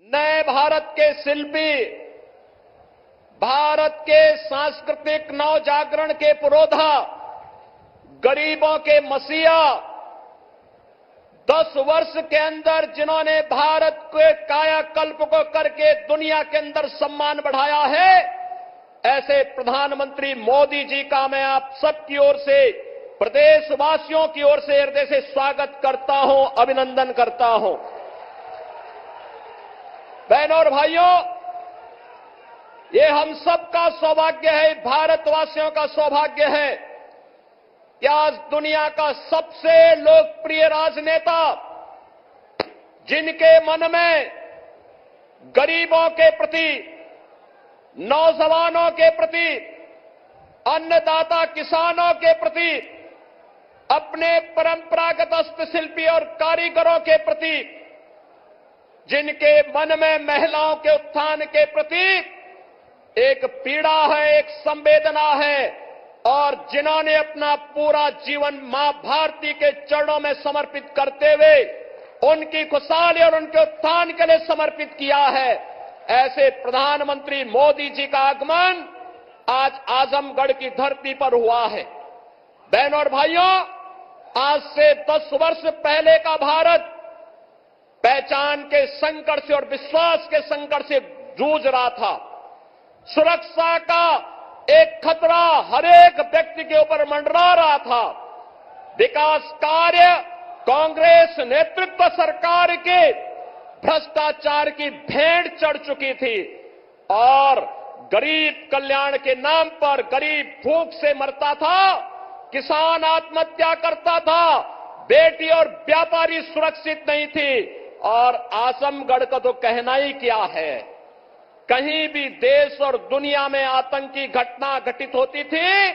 नए भारत के शिल्पी, भारत के सांस्कृतिक नवजागरण के पुरोधा, गरीबों के मसीहा, 10 वर्ष के अंदर जिन्होंने भारत के कायाकल्प को करके दुनिया के अंदर सम्मान बढ़ाया है, ऐसे प्रधानमंत्री मोदी जी का मैं आप सबकी ओर से, प्रदेशवासियों की ओर से हृदय से स्वागत करता हूं, अभिनंदन करता हूं। बहनों और भाइयों, ये हम सबका सौभाग्य है, भारतवासियों का सौभाग्य है कि आज दुनिया का सबसे लोकप्रिय राजनेता, जिनके मन में गरीबों के प्रति, नौजवानों के प्रति, अन्नदाता किसानों के प्रति, अपने परंपरागत हस्तशिल्पी और कारीगरों के प्रति, जिनके मन में महिलाओं के उत्थान के प्रति एक पीड़ा है, एक संवेदना है, और जिन्होंने अपना पूरा जीवन मां भारती के चरणों में समर्पित करते हुए उनकी खुशहाली और उनके उत्थान के लिए समर्पित किया है, ऐसे प्रधानमंत्री मोदी जी का आगमन आज आजमगढ़ की धरती पर हुआ है। बहनों और भाइयों, आज से 10 वर्ष पहले का भारत पहचान के संकट से और विश्वास के संकट से जूझ रहा था। सुरक्षा का एक खतरा हर एक व्यक्ति के ऊपर मंडरा रहा था। विकास कार्य कांग्रेस नेतृत्व सरकार के भ्रष्टाचार की भेंट चढ़ चुकी थी और गरीब कल्याण के नाम पर गरीब भूख से मरता था, किसान आत्महत्या करता था, बेटी और व्यापारी सुरक्षित नहीं थी। और आजमगढ़ का तो कहना ही क्या है, कहीं भी देश और दुनिया में आतंकी घटना घटित होती थी,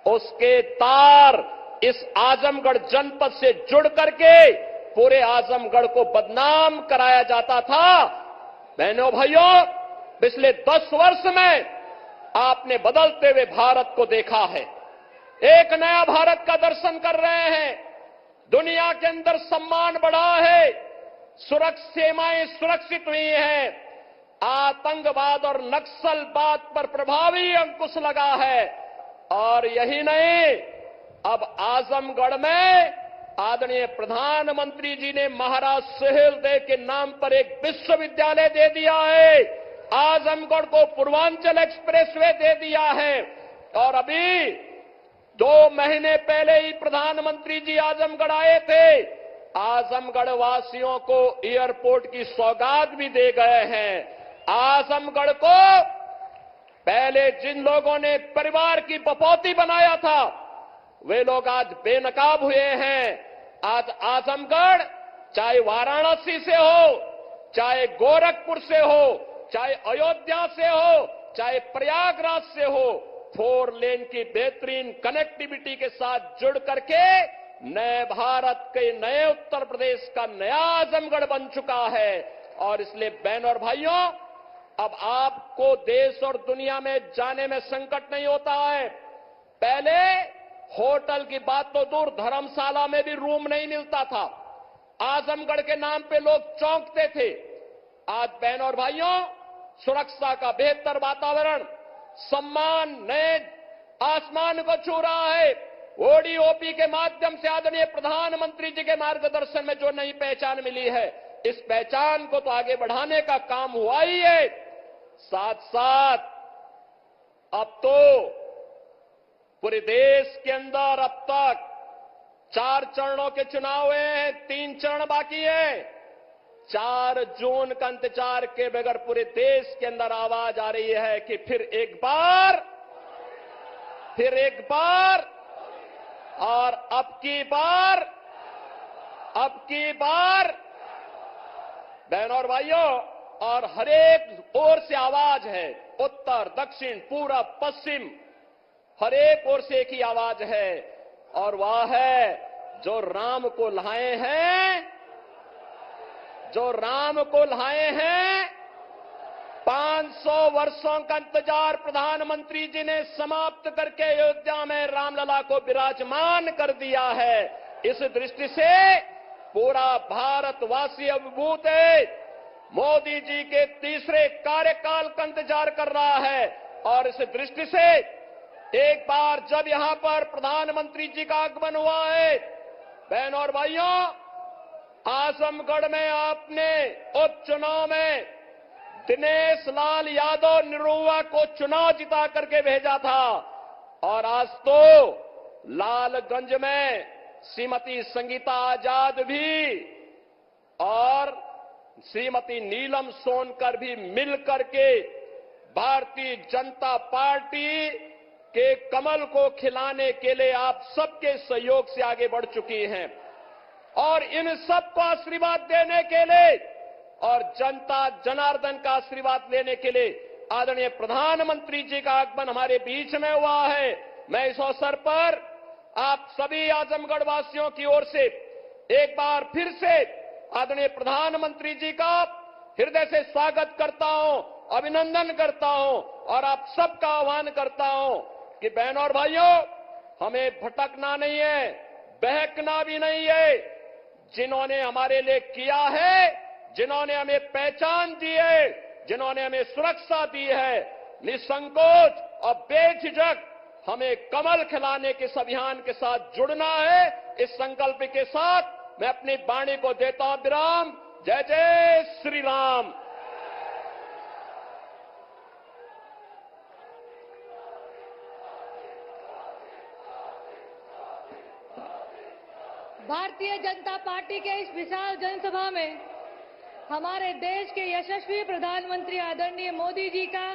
उसके तार इस आजमगढ़ जनपद से जुड़ करके पूरे आजमगढ़ को बदनाम कराया जाता था। बहनों भाइयों, पिछले 10 वर्ष में आपने बदलते हुए भारत को देखा है। एक नया भारत का दर्शन कर रहे हैं। दुनिया के अंदर सम्मान बढ़ा है, सीमाएं सुरक्षित हुई हैं, आतंकवाद और नक्सलवाद पर प्रभावी अंकुश लगा है। और यही नहीं, अब आजमगढ़ में आदरणीय प्रधानमंत्री जी ने महाराज सुहेलदेव के नाम पर एक विश्वविद्यालय दे दिया है, आजमगढ़ को पूर्वांचल एक्सप्रेसवे दे दिया है। और अभी 2 महीने पहले ही प्रधानमंत्री जी आजमगढ़ आए थे, आजमगढ़ वासियों को एयरपोर्ट की सौगात भी दे गए हैं। आजमगढ़ को पहले जिन लोगों ने परिवार की बपौती बनाया था, वे लोग आज बेनकाब हुए हैं। आज आजमगढ़ चाहे वाराणसी से हो, चाहे गोरखपुर से हो, चाहे अयोध्या से हो, चाहे प्रयागराज से हो, 4 लेन की बेहतरीन कनेक्टिविटी के साथ जुड़ करके नए भारत के नए उत्तर प्रदेश का नया आजमगढ़ बन चुका है। और इसलिए बहनों और भाइयों, अब आपको देश और दुनिया में जाने में संकट नहीं होता है। पहले होटल की बात तो दूर, धर्मशाला में भी रूम नहीं मिलता था। आजमगढ़ के नाम पे लोग चौंकते थे। आज बहनों और भाइयों, सुरक्षा का बेहतर वातावरण, सम्मान नए आसमान को छू रहा है। ओडीओपी के माध्यम से आदरणीय प्रधानमंत्री जी के मार्गदर्शन में जो नई पहचान मिली है, इस पहचान को तो आगे बढ़ाने का काम हुआ ही है। साथ साथ अब तो पूरे देश के अंदर अब तक 4 चरणों के चुनाव हुए हैं, 3 चरण बाकी है। 4 जून का इंतजार के बगैर पूरे देश के अंदर आवाज आ रही है कि फिर एक बार और अब की बार बहनों और भाइयों, और हर एक ओर से आवाज है, उत्तर दक्षिण पूरब पश्चिम, हर एक ओर से एक ही आवाज है, और वह है जो राम को लाए हैं 500 वर्षों का इंतजार प्रधानमंत्री जी ने समाप्त करके अयोध्या में रामलला को विराजमान कर दिया है। इस दृष्टि से पूरा भारतवासी अभिभूत है। मोदी जी के तीसरे कार्यकाल का इंतजार कर रहा है। और इस दृष्टि से एक बार जब यहां पर प्रधानमंत्री जी का आगमन हुआ है, बहनों और भाइयों, आजमगढ़ में आपने उपचुनाव में दिनेश लाल यादव निरुआ को चुनाव जिता करके भेजा था और आज तो लालगंज में श्रीमती संगीता आजाद भी और श्रीमती नीलम सोनकर भी मिलकर के भारतीय जनता पार्टी के कमल को खिलाने के लिए आप सबके सहयोग से आगे बढ़ चुकी हैं। और इन सबको आशीर्वाद देने के लिए और जनता जनार्दन का आशीर्वाद लेने के लिए आदरणीय प्रधानमंत्री जी का आगमन हमारे बीच में हुआ है। मैं इस अवसर पर आप सभी आजमगढ़ वासियों की ओर से एक बार फिर से आदरणीय प्रधानमंत्री जी का हृदय से स्वागत करता हूं, अभिनंदन करता हूं और आप सबका आह्वान करता हूं कि बहनों और भाइयों, हमें भटकना नहीं है, बहकना भी नहीं है। जिन्होंने हमारे लिए किया है, जिन्होंने हमें पहचान दी है, जिन्होंने हमें सुरक्षा दी है, निसंकोच और बेझिझक हमें कमल खिलाने के इस अभियान के साथ जुड़ना है। इस संकल्प के साथ मैं अपनी वाणी को देता हूं विराम। जय जय श्री राम। भारतीय जनता पार्टी के इस विशाल जनसभा में हमारे देश के यशस्वी प्रधानमंत्री आदरणीय मोदी जी का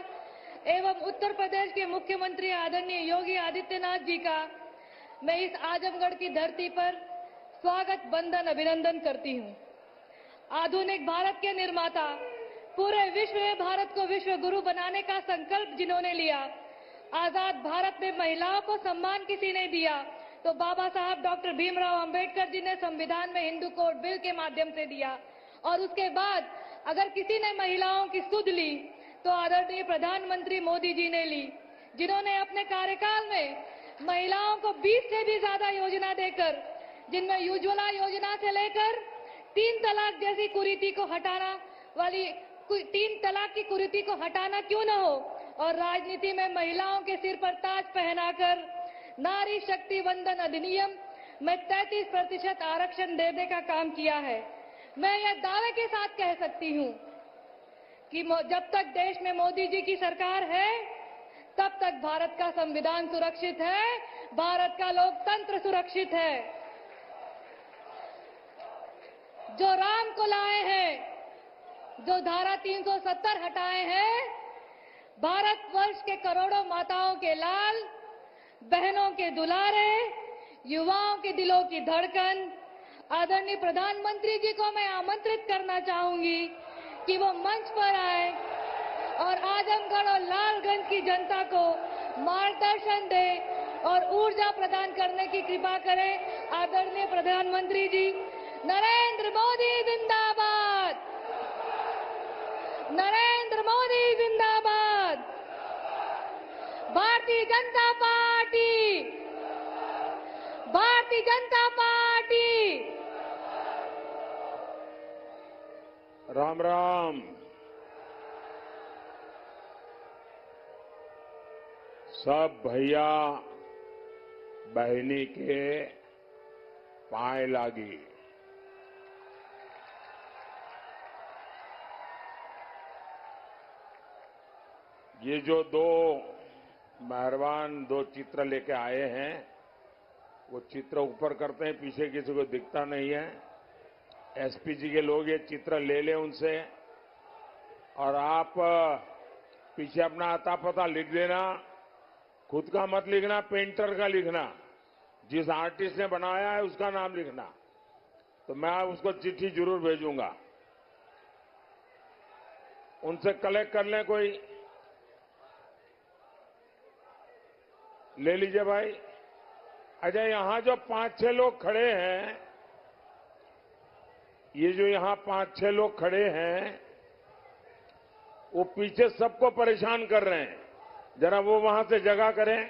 एवं उत्तर प्रदेश के मुख्यमंत्री आदरणीय योगी आदित्यनाथ जी का मैं इस आजमगढ़ की धरती पर स्वागत वंदन अभिनंदन करती हूं। आधुनिक भारत के निर्माता, पूरे विश्व में भारत को विश्व गुरु बनाने का संकल्प जिन्होंने लिया, आजाद भारत में महिलाओं को सम्मान किसी ने दिया तो बाबा साहब डॉक्टर भीमराव अंबेडकर जी ने संविधान में हिंदू कोड बिल के माध्यम से दिया। और उसके बाद अगर किसी ने महिलाओं की सुध ली तो आदरणीय प्रधानमंत्री मोदी जी ने ली, जिन्होंने अपने कार्यकाल में महिलाओं को 20 से भी ज्यादा योजना देकर, जिनमें उज्ज्वला योजना से लेकर 3 तलाक जैसी कुरीति को हटाना वाली 3 तलाक की कुरीति को हटाना क्यों न हो, और राजनीति में महिलाओं के सिर पर ताज पहनाकर नारी शक्ति वंदन अधिनियम में 33% आरक्षण देने का काम किया है। मैं यह दावे के साथ कह सकती हूं कि जब तक देश में मोदी जी की सरकार है तब तक भारत का संविधान सुरक्षित है, भारत का लोकतंत्र सुरक्षित है। जो राम को लाए हैं, जो धारा 370 हटाए हैं, भारतवर्ष के करोड़ों माताओं के लाल, बहनों के दुलारे, युवाओं के दिलों की धड़कन आदरणीय प्रधानमंत्री जी को मैं आमंत्रित करना चाहूंगी कि वो मंच पर आए और आजमगढ़ और लालगंज की जनता को मार्गदर्शन दे और ऊर्जा प्रदान करने की कृपा करें। आदरणीय प्रधानमंत्री जी, नरेंद्र मोदी जिंदाबाद, नरेंद्र मोदी जिंदाबाद, भारतीय जनता पार्टी, भारतीय जनता पार्टी। राम राम। सब भैया बहनी के पाए लागी। ये जो मेहरबान दो चित्र लेके आए हैं, वो चित्र ऊपर करते हैं, पीछे किसी को दिखता नहीं है। एसपी जी के लोग ये चित्र ले लें उनसे, और आप पीछे अपना आता पता लिख देना। खुद का मत लिखना, पेंटर का लिखना, जिस आर्टिस्ट ने बनाया है उसका नाम लिखना, तो मैं उसको चिट्ठी जरूर भेजूंगा। उनसे कलेक्ट कर लें, कोई ले लीजिए भाई। अच्छा, यहां जो 5-6 लोग खड़े हैं, ये जो यहां 5-6 लोग खड़े हैं, वो पीछे सबको परेशान कर रहे हैं। जरा वो वहां से जगह करें।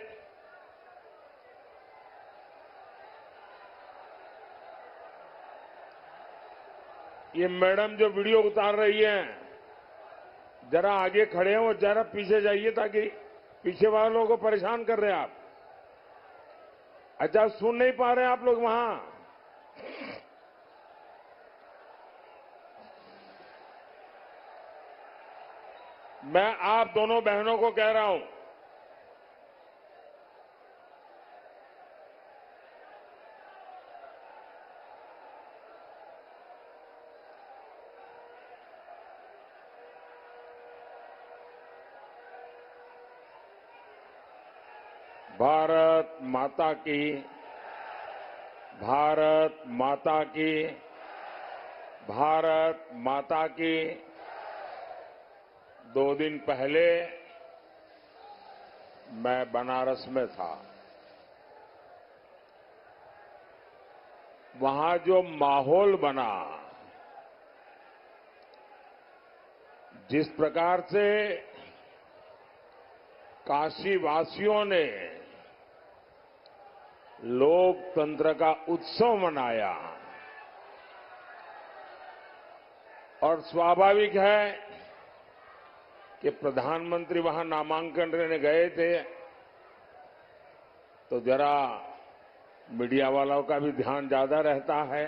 ये मैडम जो वीडियो उतार रही हैं, जरा आगे खड़े हो, जरा पीछे जाइए ताकि पीछे वालों को परेशान कर रहे हैं आप। अच्छा, सुन नहीं पा रहे हैं आप लोग वहां? मैं आप दोनों बहनों को कह रहा हूं, भारत माता की, भारत माता की, भारत माता की। 2 दिन पहले मैं बनारस में था। वहां जो माहौल बना, जिस प्रकार से काशीवासियों ने लोकतंत्र का उत्सव मनाया, और स्वाभाविक है कि प्रधानमंत्री वहां नामांकन लेने गए थे तो जरा मीडिया वालों का भी ध्यान ज्यादा रहता है।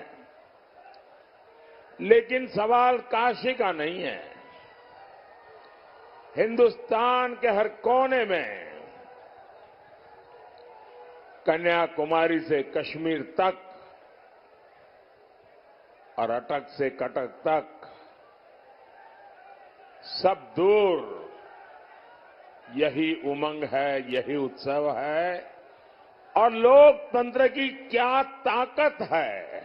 लेकिन सवाल काशी का नहीं है। हिंदुस्तान के हर कोने में, कन्याकुमारी से कश्मीर तक और अटक से कटक तक, सब दूर यही उमंग है, यही उत्सव है। और लोकतंत्र की क्या ताकत है,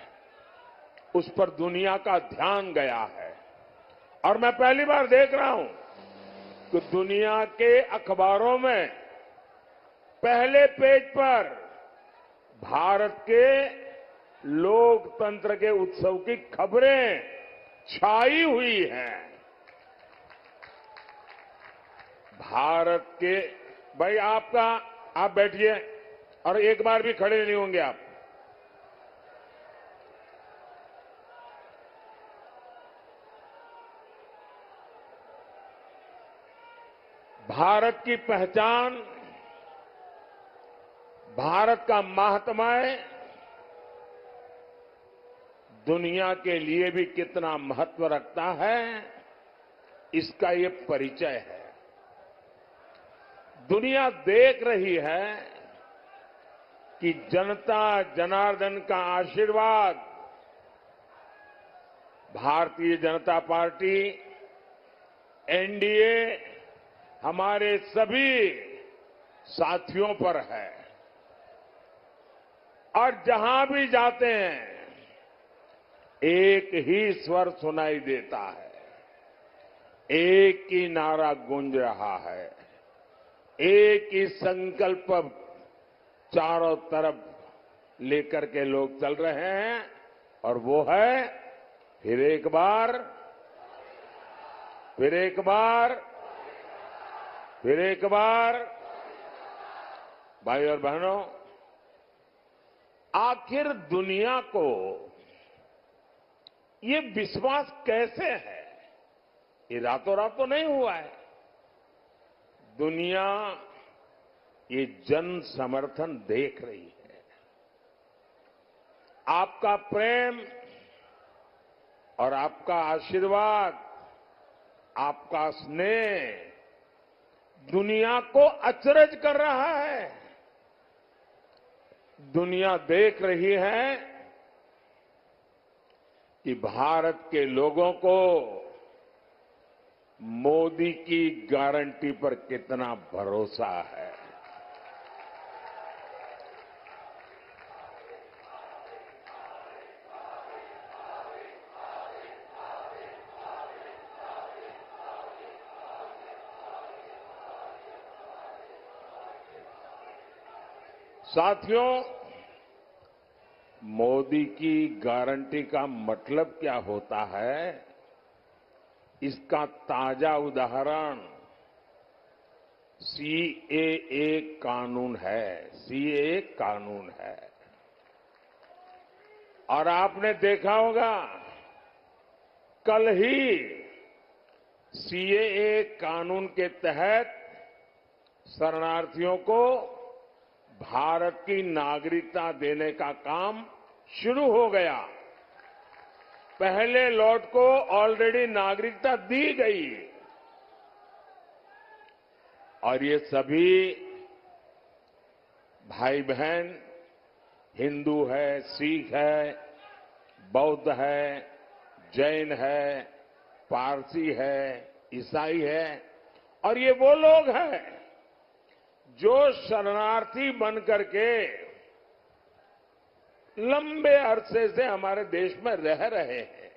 उस पर दुनिया का ध्यान गया है। और मैं पहली बार देख रहा हूं कि दुनिया के अखबारों में पहले पेज पर भारत के लोकतंत्र के उत्सव की खबरें छाई हुई हैं। भारत के, भाई आप बैठिए और एक बार भी खड़े नहीं होंगे आप। भारत की पहचान, भारत का माहात्म्य दुनिया के लिए भी कितना महत्व रखता है, इसका ये परिचय है। दुनिया देख रही है कि जनता जनार्दन का आशीर्वाद भारतीय जनता पार्टी, एनडीए, हमारे सभी साथियों पर है। और जहां भी जाते हैं एक ही स्वर सुनाई देता है, एक ही नारा गूंज रहा है, एक ही संकल्प चारों तरफ लेकर के लोग चल रहे हैं, और वो है फिर एक बार, फिर एक बार, फिर एक बार। भाई और बहनों, आखिर दुनिया को ये विश्वास कैसे है? ये रातों रात तो नहीं हुआ है। दुनिया ये जन समर्थन देख रही है। आपका प्रेम और आपका आशीर्वाद, आपका स्नेह दुनिया को अचरज कर रहा है। दुनिया देख रही है कि भारत के लोगों को मोदी की गारंटी पर कितना भरोसा है। साथियों, मोदी की गारंटी का मतलब क्या होता है, इसका ताजा उदाहरण सीएए कानून है। सीएए कानून है। और आपने देखा होगा कल ही सीएए कानून के तहत शरणार्थियों को भारत की नागरिकता देने का काम शुरू हो गया। पहले लॉट को ऑलरेडी नागरिकता दी गई और ये सभी भाई बहन हिंदू है, सिख है, बौद्ध है, जैन है, पारसी है, ईसाई है और ये वो लोग हैं जो शरणार्थी बनकर के लंबे अरसे से हमारे देश में रह रहे हैं।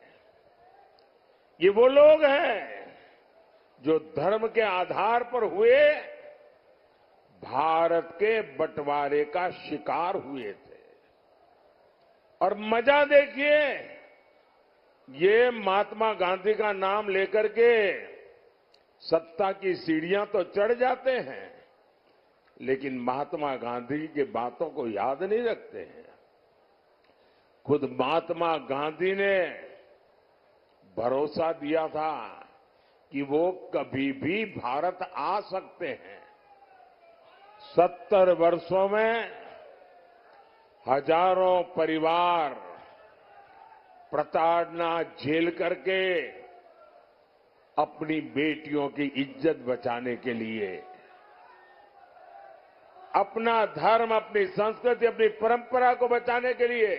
ये वो लोग हैं जो धर्म के आधार पर हुए भारत के बंटवारे का शिकार हुए थे। और मजा देखिए, ये महात्मा गांधी का नाम लेकर के सत्ता की सीढ़ियां तो चढ़ जाते हैं, लेकिन महात्मा गांधी की बातों को याद नहीं रखते हैं। खुद महात्मा गांधी ने भरोसा दिया था कि वो कभी भी भारत आ सकते हैं। 70 वर्षों में हजारों परिवार प्रताड़ना झेल करके अपनी बेटियों की इज्जत बचाने के लिए, अपना धर्म, अपनी संस्कृति, अपनी परंपरा को बचाने के लिए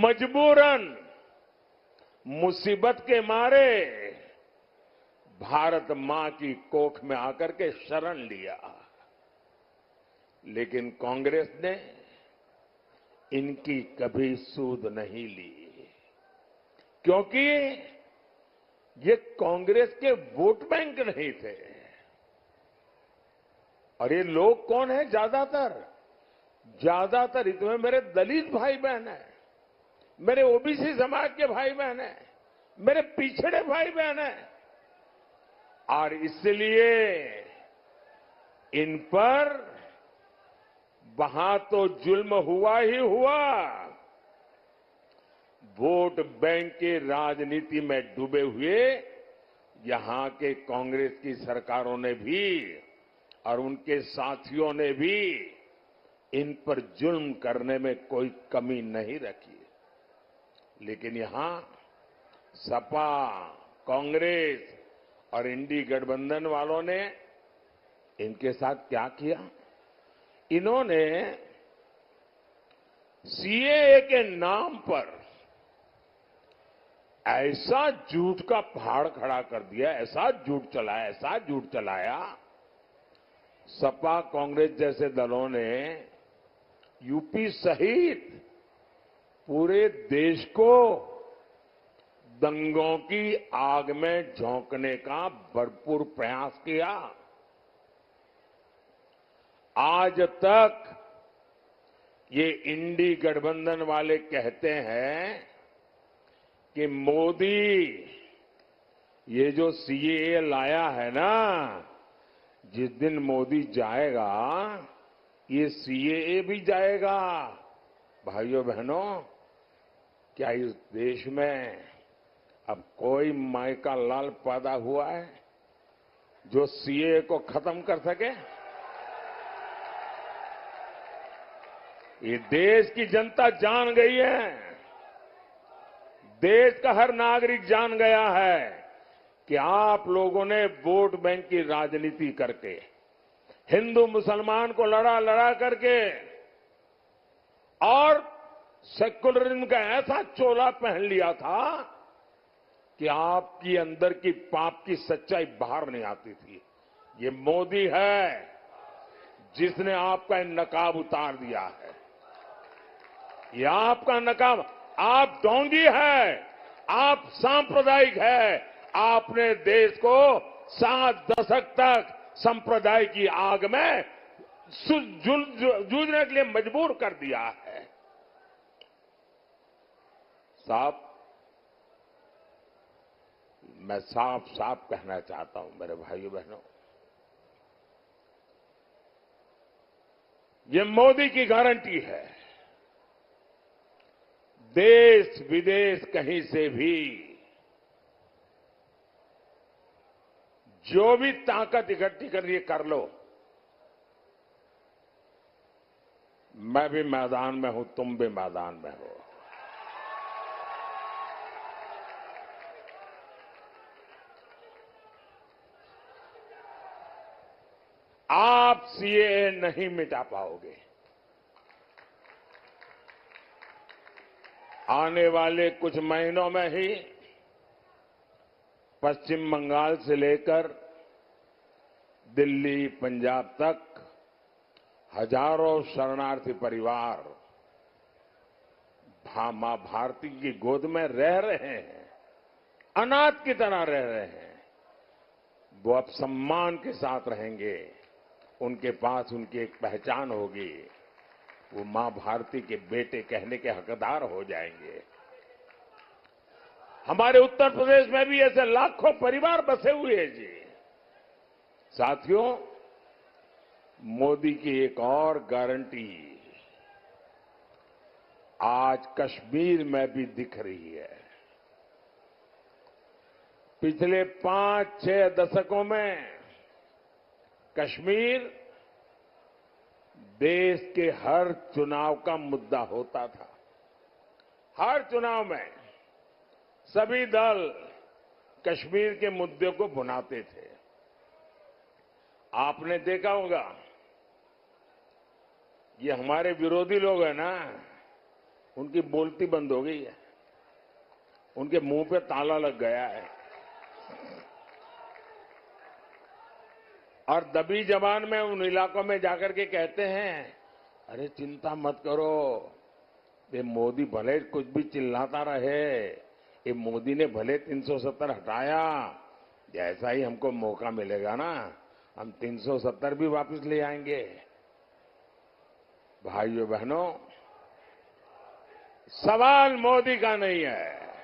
मजबूरन मुसीबत के मारे भारत मां की कोख में आकर के शरण लिया। लेकिन कांग्रेस ने इनकी कभी सूध नहीं ली, क्योंकि ये कांग्रेस के वोट बैंक नहीं थे। और ये लोग कौन है? ज्यादातर इसमें मेरे दलित भाई बहन हैं, मेरे ओबीसी समाज के भाई बहन हैं, मेरे पिछड़े भाई बहन हैं। और इसलिए इन पर वहां तो जुल्म हुआ ही हुआ, वोट बैंक की राजनीति में डूबे हुए यहां के कांग्रेस की सरकारों ने भी और उनके साथियों ने भी इन पर जुल्म करने में कोई कमी नहीं रखी। लेकिन यहां सपा, कांग्रेस और इंडी गठबंधन वालों ने इनके साथ क्या किया? इन्होंने सीएए के नाम पर ऐसा झूठ का पहाड़ खड़ा कर दिया, ऐसा झूठ चलाया। सपा, कांग्रेस जैसे दलों ने यूपी सहित पूरे देश को दंगों की आग में झोंकने का भरपूर प्रयास किया। आज तक ये इंडी गठबंधन वाले कहते हैं कि मोदी ये जो सीएए लाया है ना, जिस दिन मोदी जाएगा ये सीएए भी जाएगा। भाइयों बहनों, क्या इस देश में अब कोई माई का लाल पैदा हुआ है जो सीएए को खत्म कर सके? ये देश की जनता जान गई है, देश का हर नागरिक जान गया है कि आप लोगों ने वोट बैंक की राजनीति करके, हिंदू मुसलमान को लड़ा करके और सेकुलरिज्म का ऐसा चोला पहन लिया था कि आपकी अंदर की पाप की सच्चाई बाहर नहीं आती थी। ये मोदी है जिसने आपका नकाब उतार दिया है। ये आपका नकाब, आप ढोंगी है, आप सांप्रदायिक है। आपने देश को 7 दशक तक संप्रदाय की आग में जूझने के लिए मजबूर कर दिया है। साहब, मैं साफ कहना चाहता हूं मेरे भाइयों बहनों, ये मोदी की गारंटी है। देश विदेश कहीं से भी जो भी ताकत इकट्ठी करनी है कर लो। मैं भी मैदान में हूं, तुम भी मैदान में हो। आप सीएए नहीं मिटा पाओगे। आने वाले कुछ महीनों में ही पश्चिम बंगाल से लेकर दिल्ली, पंजाब तक हजारों शरणार्थी परिवार मां भारती की गोद में रह रहे हैं, अनाथ की तरह रह रहे हैं। वो अब सम्मान के साथ रहेंगे, उनके पास उनकी एक पहचान होगी, वो मां भारती के बेटे कहने के हकदार हो जाएंगे। हमारे उत्तर प्रदेश में भी ऐसे लाखों परिवार बसे हुए हैं जी। साथियों, मोदी की एक और गारंटी आज कश्मीर में भी दिख रही है। पिछले 5-6 दशकों में कश्मीर देश के हर चुनाव का मुद्दा होता था। हर चुनाव में सभी दल कश्मीर के मुद्दे को भुनाते थे। आपने देखा होगा, ये हमारे विरोधी लोग हैं ना, उनकी बोलती बंद हो गई है, उनके मुंह पे ताला लग गया है। और दबी जबान में उन इलाकों में जाकर के कहते हैं, अरे चिंता मत करो, ये मोदी भले कुछ भी चिल्लाता रहे, ये मोदी ने भले 370 हटाया, जैसा ही हमको मौका मिलेगा ना, हम 370 भी वापस ले आएंगे। भाइयों बहनों, सवाल मोदी का नहीं है।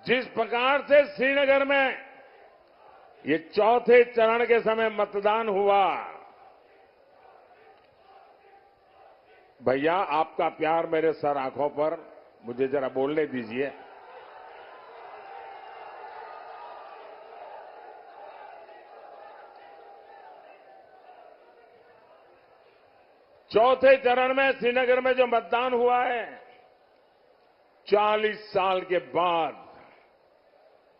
जिस प्रकार से श्रीनगर में ये चौथे चरण के समय मतदान हुआ, भैया आपका प्यार मेरे सर आंखों पर, मुझे जरा बोलने दीजिए। चौथे चरण में श्रीनगर में जो मतदान हुआ है, 40 साल के बाद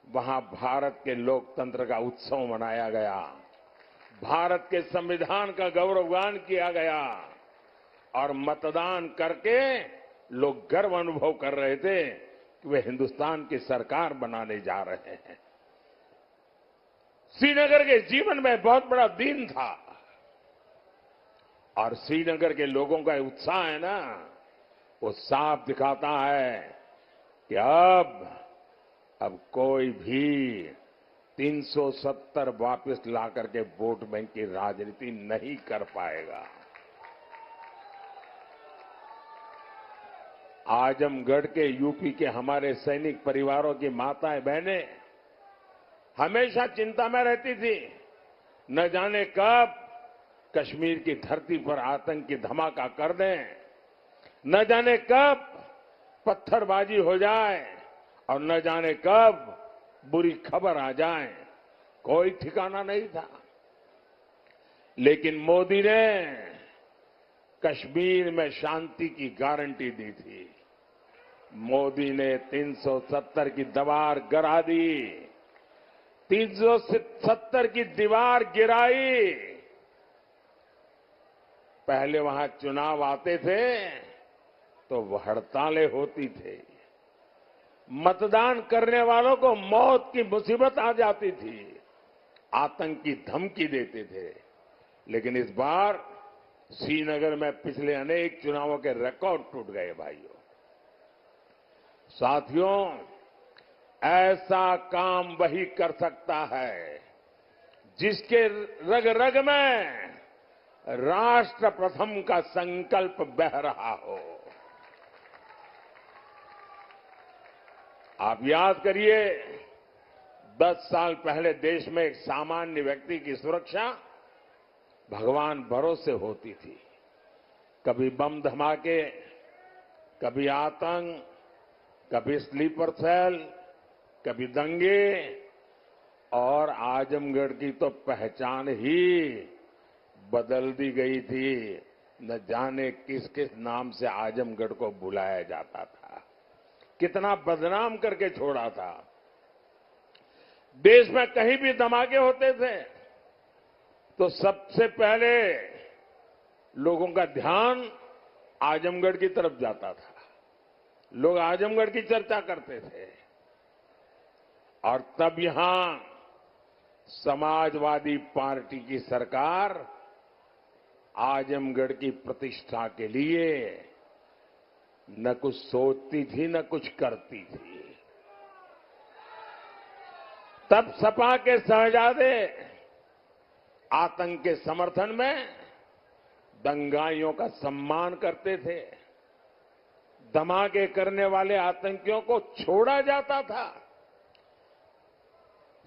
वहां भारत के लोकतंत्र का उत्सव मनाया गया, भारत के संविधान का गौरवगान किया गया और मतदान करके लोग गर्व अनुभव कर रहे थे कि वे हिंदुस्तान की सरकार बनाने जा रहे हैं। श्रीनगर के जीवन में बहुत बड़ा दिन था और श्रीनगर के लोगों का उत्साह है ना, वो साफ दिखाता है कि अब कोई भी 370 वापस ला करके वोट बैंक की राजनीति नहीं कर पाएगा। आजमगढ़ के यूपी के हमारे सैनिक परिवारों की माताएं बहनें हमेशा चिंता में रहती थी, न जाने कब कश्मीर की धरती पर आतंक की धमाका कर दें, न जाने कब पत्थरबाजी हो जाए और न जाने कब बुरी खबर आ जाए, कोई ठिकाना नहीं था। लेकिन मोदी ने कश्मीर में शांति की गारंटी दी थी। मोदी ने 370 की दीवार गिरा दी, 370 की दीवार गिराई। पहले वहां चुनाव आते थे तो हड़तालें होती थी, मतदान करने वालों को मौत की मुसीबत आ जाती थी, आतंक की धमकी देते थे। लेकिन इस बार श्रीनगर में पिछले अनेक चुनावों के रिकॉर्ड टूट गए। भाइयों साथियों, ऐसा काम वही कर सकता है जिसके रग रग में राष्ट्र प्रथम का संकल्प बह रहा हो। आप याद करिए, 10 साल पहले देश में एक सामान्य व्यक्ति की सुरक्षा भगवान भरोसे होती थी। कभी बम धमाके, कभी आतंक, कभी स्लीपर सेल, कभी दंगे, और आजमगढ़ की तो पहचान ही बदल दी गई थी। न जाने किस किस नाम से आजमगढ़ को बुलाया जाता था, कितना बदनाम करके छोड़ा था। देश में कहीं भी धमाके होते थे तो सबसे पहले लोगों का ध्यान आजमगढ़ की तरफ जाता था। लोग आजमगढ़ की चर्चा करते थे, और तब यहां समाजवादी पार्टी की सरकार आजमगढ़ की प्रतिष्ठा के लिए न कुछ सोचती थी न कुछ करती थी। तब सपा के शहजादे आतंक के समर्थन में दंगाइयों का सम्मान करते थे। धमाके करने वाले आतंकियों को छोड़ा जाता था।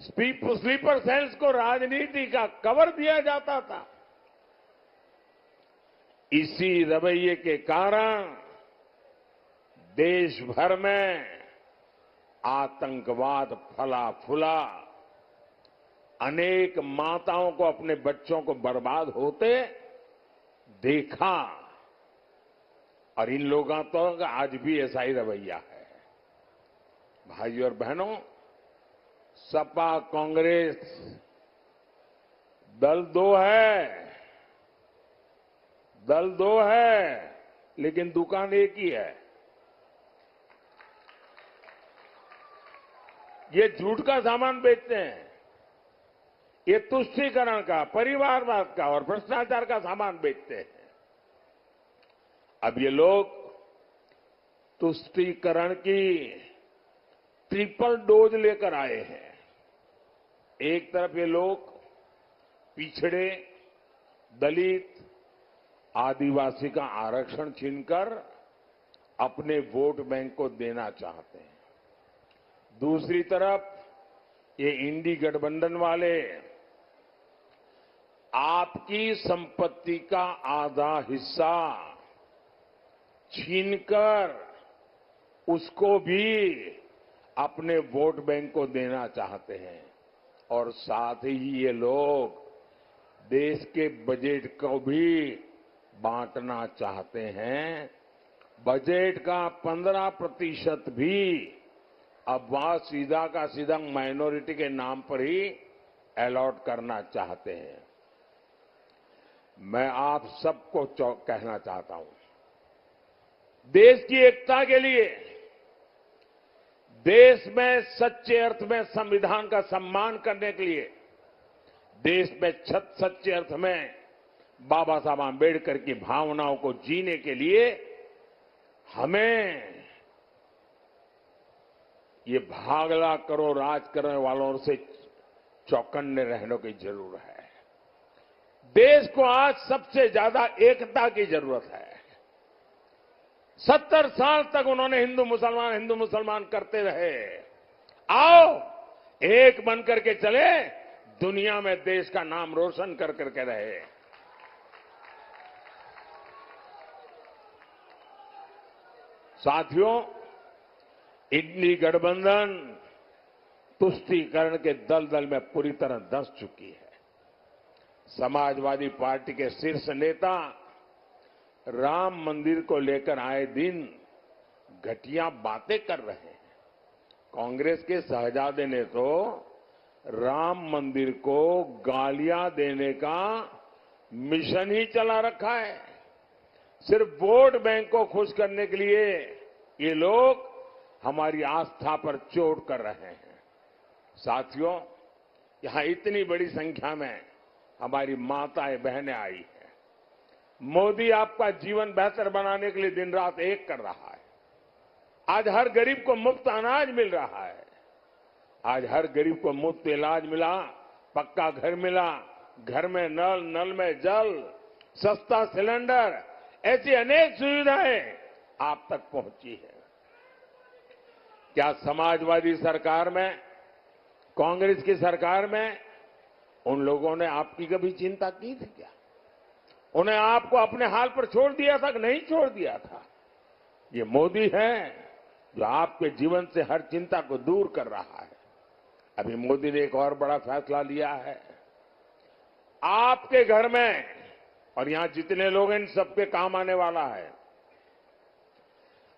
स्लीपर सेल्स को राजनीति का कवर दिया जाता था। इसी रवैये के कारण देश भर में आतंकवाद फला फूला। अनेक माताओं को अपने बच्चों को बर्बाद होते देखा, और इन लोगों तो आज भी ऐसा ही रवैया है। भाइयों और बहनों, सपा कांग्रेस दल दो है, लेकिन दुकान एक ही है। ये झूठ का सामान बेचते हैं, ये तुष्टीकरण का, परिवारवाद का और भ्रष्टाचार का सामान बेचते हैं। अब ये लोग तुष्टीकरण की ट्रिपल डोज लेकर आए हैं। एक तरफ ये लोग पिछड़े, दलित, आदिवासी का आरक्षण छीनकर अपने वोट बैंक को देना चाहते हैं। दूसरी तरफ ये इंडी गठबंधन वाले आपकी संपत्ति का आधा हिस्सा छीनकर उसको भी अपने वोट बैंक को देना चाहते हैं, और साथ ही ये लोग देश के बजट को भी बांटना चाहते हैं। बजट का 15% भी अब वहां सीधा का सीधा माइनॉरिटी के नाम पर ही अलॉट करना चाहते हैं। मैं आप सबको कहना चाहता हूं, देश की एकता के लिए, देश में सच्चे अर्थ में संविधान का सम्मान करने के लिए, देश में सच्चे अर्थ में बाबा साहब आंबेडकर की भावनाओं को जीने के लिए हमें ये भागला करो राज करने वालों से चौकन्ने रहने की जरूरत है। देश को आज सबसे ज्यादा एकता की जरूरत है। 70 साल तक उन्होंने हिंदू मुसलमान करते रहे। आओ एक बन करके चले, दुनिया में देश का नाम रोशन कर करके रहे। साथियों, इंडी गठबंधन तुष्टीकरण के दलदल में पूरी तरह धंस चुकी है। समाजवादी पार्टी के शीर्ष नेता राम मंदिर को लेकर आए दिन घटिया बातें कर रहे हैं। कांग्रेस के शहजादे ने तो राम मंदिर को गालियां देने का मिशन ही चला रखा है। सिर्फ वोट बैंक को खुश करने के लिए ये लोग हमारी आस्था पर चोट कर रहे हैं। साथियों, यहां इतनी बड़ी संख्या में हमारी माताएं बहनें आई हैं। मोदी आपका जीवन बेहतर बनाने के लिए दिन रात एक कर रहा है। आज हर गरीब को मुफ्त अनाज मिल रहा है। आज हर गरीब को मुफ्त इलाज मिला, पक्का घर मिला, घर में नल, नल में जल, सस्ता सिलेंडर, ऐसी अनेक सुविधाएं आप तक पहुंची है। क्या समाजवादी सरकार में, कांग्रेस की सरकार में उन लोगों ने आपकी कभी चिंता की थी क्या? उन्हें आपको अपने हाल पर छोड़ दिया था कि नहीं छोड़ दिया था? ये मोदी है जो आपके जीवन से हर चिंता को दूर कर रहा है। अभी मोदी ने एक और बड़ा फैसला लिया है। आपके घर में और यहां जितने लोग हैं इन सबके काम आने वाला है।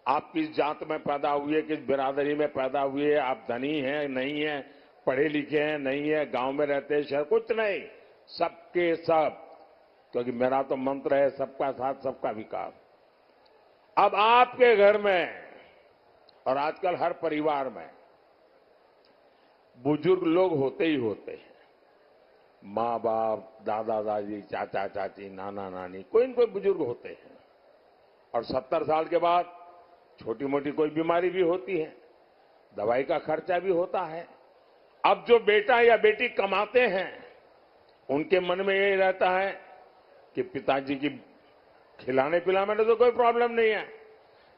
आप किस जात में पैदा हुए, किस बिरादरी में पैदा हुए, आप धनी हैं नहीं हैं, पढ़े लिखे हैं नहीं है, गांव में रहते हैं शहर, कुछ नहीं, सबके सब, क्योंकि मेरा तो मंत्र है सबका साथ सबका विकास। अब आपके घर में और आजकल हर परिवार में बुजुर्ग लोग होते ही होते हैं। माँ बाप, दादा दादी, चाचा चाची, नाना नानी, कोई न कोई बुजुर्ग होते हैं। और 70 साल के बाद छोटी मोटी कोई बीमारी भी होती है, दवाई का खर्चा भी होता है। अब जो बेटा या बेटी कमाते हैं उनके मन में यही रहता है कि पिताजी की खिलाने पिलाने में तो कोई प्रॉब्लम नहीं है,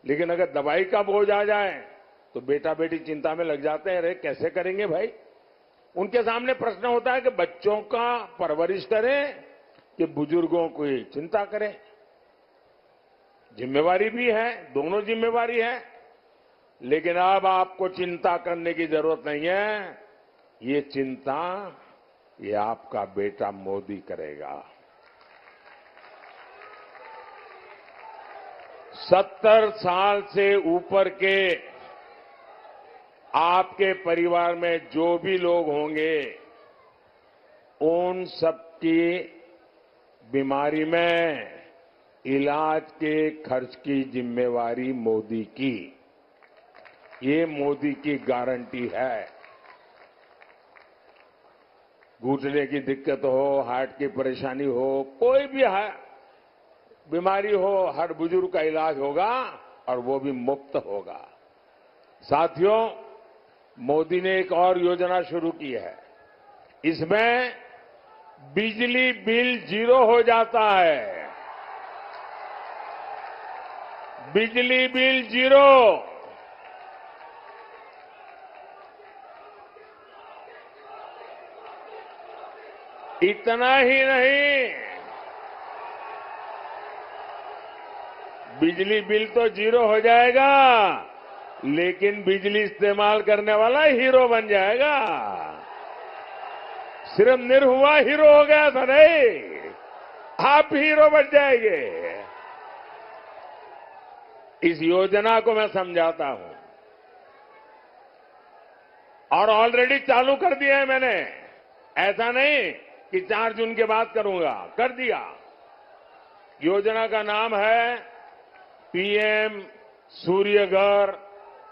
लेकिन अगर दवाई का बोझ आ जाए तो बेटा बेटी चिंता में लग जाते हैं, अरे कैसे करेंगे भाई। उनके सामने प्रश्न होता है कि बच्चों का परवरिश करें कि बुजुर्गों की चिंता करें। जिम्मेवारी भी है, दोनों जिम्मेवारी है, लेकिन अब आपको चिंता करने की जरूरत नहीं है। ये चिंता ये आपका बेटा मोदी करेगा। 70 साल से ऊपर के आपके परिवार में जो भी लोग होंगे उन सबकी बीमारी में इलाज के खर्च की जिम्मेवारी मोदी की। ये मोदी की गारंटी है। घुटने की दिक्कत हो, हार्ट की परेशानी हो, कोई भी बीमारी हो, हर बुजुर्ग का इलाज होगा और वो भी मुफ्त होगा। साथियों, मोदी ने एक और योजना शुरू की है। इसमें बिजली बिल 0 हो जाता है। बिजली बिल 0। इतना ही नहीं, बिजली बिल तो 0 हो जाएगा, लेकिन बिजली इस्तेमाल करने वाला हीरो बन जाएगा। सिर्फ निरहुआ हीरो हो गया था नहीं, आप हीरो बन जाएंगे। इस योजना को मैं समझाता हूं और ऑलरेडी चालू कर दिया है मैंने। ऐसा नहीं कि 4 जून के बाद करूंगा, कर दिया। योजना का नाम है पीएम सूर्यघर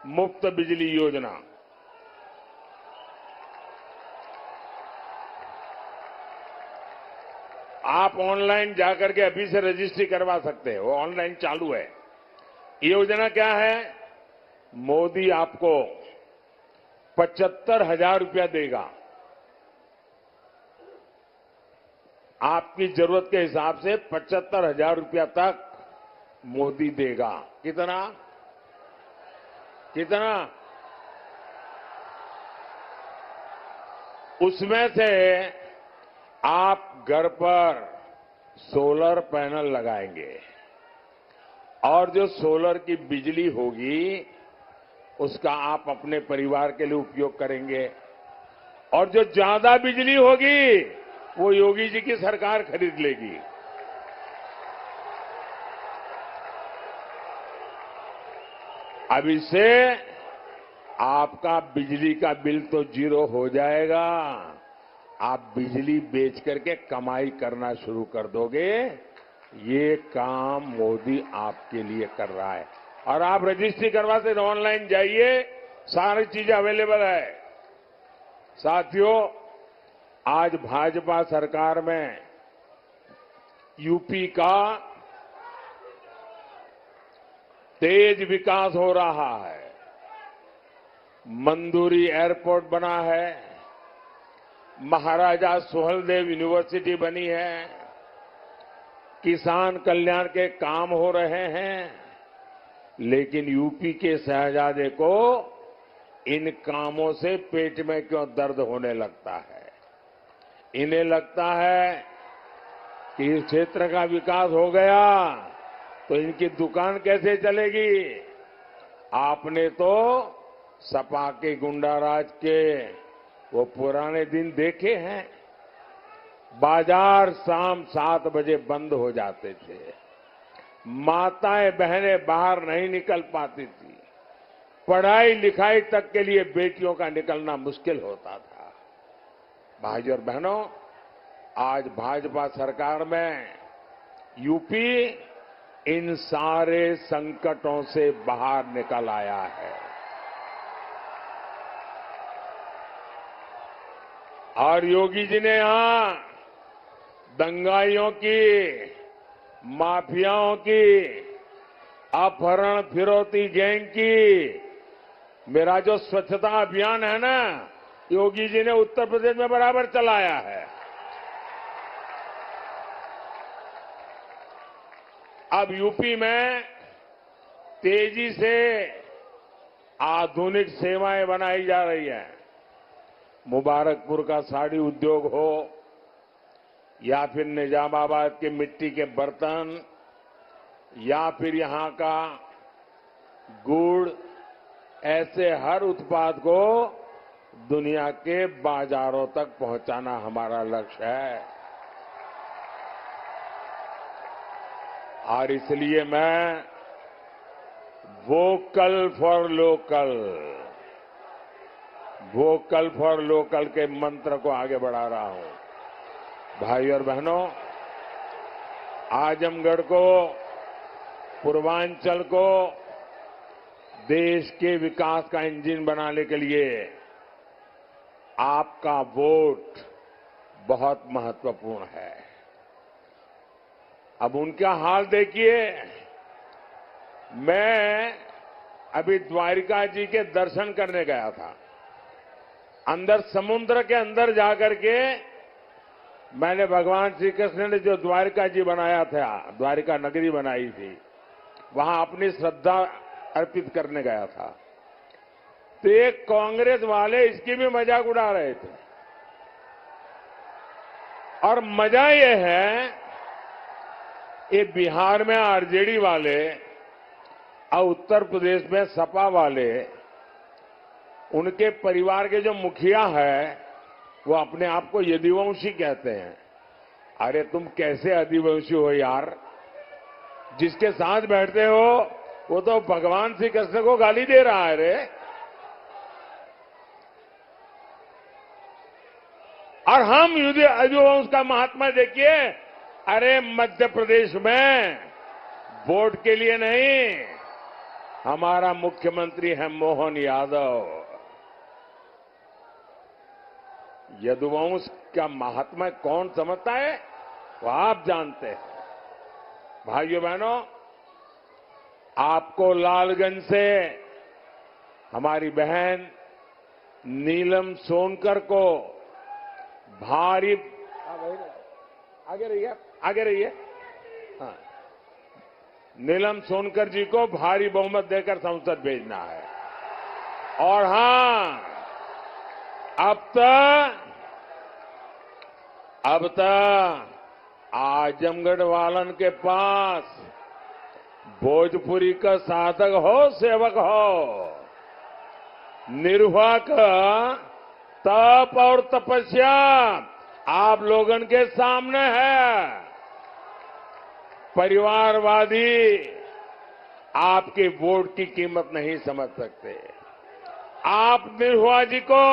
मुफ्त बिजली योजना। आप ऑनलाइन जाकर के अभी से रजिस्ट्री करवा सकते हैं, वो ऑनलाइन चालू है। ये योजना क्या है? मोदी आपको 75,000 रुपया देगा। आपकी जरूरत के हिसाब से 75,000 रुपया तक मोदी देगा। कितना? कितना? उसमें से आप घर पर सोलर पैनल लगाएंगे और जो सोलर की बिजली होगी उसका आप अपने परिवार के लिए उपयोग करेंगे, और जो ज्यादा बिजली होगी वो योगी जी की सरकार खरीद लेगी। अब इससे आपका बिजली का बिल तो 0 हो जाएगा, आप बिजली बेच करके कमाई करना शुरू कर दोगे। ये काम मोदी आपके लिए कर रहा है। और आप रजिस्ट्री करवाते हैं, ऑनलाइन जाइए, सारी चीजें अवेलेबल है। साथियों, आज भाजपा सरकार में यूपी का तेज विकास हो रहा है। मंदुरी एयरपोर्ट बना है, महाराजा सुहेलदेव यूनिवर्सिटी बनी है, किसान कल्याण के काम हो रहे हैं। लेकिन यूपी के शहजादे को इन कामों से पेट में क्यों दर्द होने लगता है? इन्हें लगता है कि इस क्षेत्र का विकास हो गया तो इनकी दुकान कैसे चलेगी, आपने तो सपा के गुंडाराज के वो पुराने दिन देखे हैं। बाजार शाम 7 बजे बंद हो जाते थे, माताएं बहनें बाहर नहीं निकल पाती थी, पढ़ाई लिखाई तक के लिए बेटियों का निकलना मुश्किल होता था। भाइयों और बहनों, आज भाजपा सरकार में यूपी इन सारे संकटों से बाहर निकल आया है और योगी जी ने यहां दंगाइयों की, माफियाओं की, अपहरण फिरौती गैंग की, मेरा जो स्वच्छता अभियान है ना, योगी जी ने उत्तर प्रदेश में बराबर चलाया है। अब यूपी में तेजी से आधुनिक सेवाएं बनाई जा रही हैं। मुबारकपुर का साड़ी उद्योग हो या फिर निजामाबाद के मिट्टी के बर्तन या फिर यहां का गुड़, ऐसे हर उत्पाद को दुनिया के बाजारों तक पहुंचाना हमारा लक्ष्य है। और इसलिए मैं vocal for local, vocal for local के मंत्र को आगे बढ़ा रहा हूं। भाई और बहनों, आजमगढ़ को, पूर्वांचल को देश के विकास का इंजन बनाने के लिए आपका वोट बहुत महत्वपूर्ण है। अब उनका हाल देखिए। मैं अभी द्वारिका जी के दर्शन करने गया था। अंदर समुद्र के अंदर जाकर के मैंने भगवान श्री कृष्ण ने जो द्वारिका जी बनाया था, द्वारिका नगरी बनाई थी, वहां अपनी श्रद्धा अर्पित करने गया था। तो एक कांग्रेस वाले इसकी भी मजाक उड़ा रहे थे। और मजा यह है, ये बिहार में आरजेडी वाले और उत्तर प्रदेश में सपा वाले, उनके परिवार के जो मुखिया है वो अपने आप को यदुवंशी कहते हैं। अरे तुम कैसे आदिवंशी हो यार? जिसके साथ बैठते हो वो तो भगवान श्री कृष्ण को गाली दे रहा है रे। और हम यदुवंश का महात्मा देखिए। अरे मध्य प्रदेश में वोट के लिए नहीं, हमारा मुख्यमंत्री है मोहन यादव। यदुवंश का महात्मा कौन समझता है वो आप जानते हैं। भाइयों बहनों, आपको लालगंज से हमारी बहन नीलम सोनकर को भारी, आगे रहिए, आगे रहिए, हाँ, नीलम सोनकर जी को भारी बहुमत देकर संसद भेजना है। और हां, अब तक आजमगढ़ वालन के पास भोजपुरी का साधक हो, सेवक हो, निर्वाह का तप और तपस्या आप लोगन के सामने है। परिवारवादी आपके वोट की कीमत नहीं समझ सकते। आप निर्वाह जी को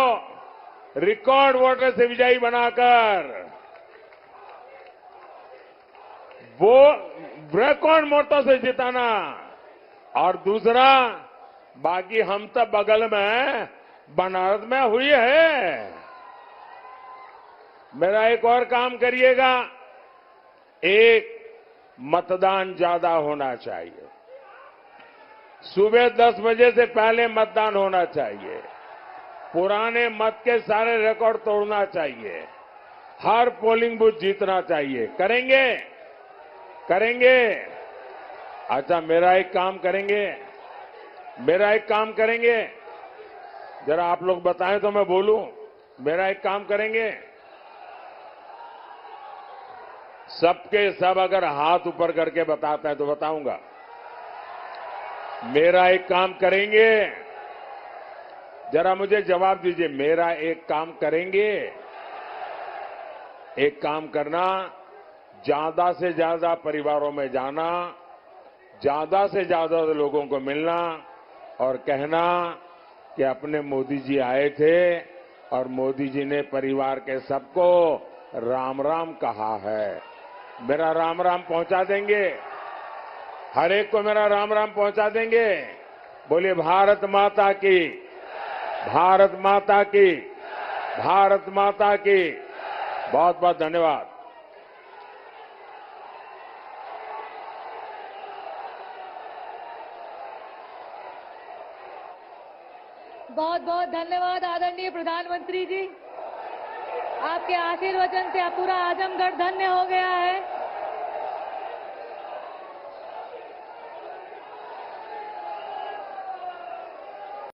रिकॉर्ड वोटर से विजयी बनाकर वो रिकॉर्ड वोटों से जिताना। और दूसरा, बाकी हम तो बगल में बनारस में हुई है। मेरा एक और काम करिएगा, एक मतदान ज्यादा होना चाहिए। सुबह 10 बजे से पहले मतदान होना चाहिए। पुराने मत के सारे रिकॉर्ड तोड़ना चाहिए। हर पोलिंग बूथ जीतना चाहिए। करेंगे? करेंगे? अच्छा, मेरा एक काम करेंगे, जरा आप लोग बताएं तो मैं बोलूं। मेरा एक काम करेंगे, सबके सब अगर हाथ ऊपर करके बताते हैं तो बताऊंगा। मेरा एक काम करेंगे? जरा मुझे जवाब दीजिए, मेरा एक काम करेंगे? एक काम करना, ज्यादा से ज्यादा परिवारों में जाना, ज्यादा से ज्यादा लोगों को मिलना और कहना कि अपने मोदी जी आए थे और मोदी जी ने परिवार के सबको राम राम कहा है। मेरा राम राम पहुंचा देंगे? हर एक को मेरा राम राम पहुंचा देंगे? बोलिए भारत माता की, भारत माता की, भारत माता की। बहुत बहुत धन्यवाद। बहुत बहुत धन्यवाद आदरणीय प्रधानमंत्री जी। आपके आशीर्वचन से पूरा आजमगढ़ धन्य हो गया है।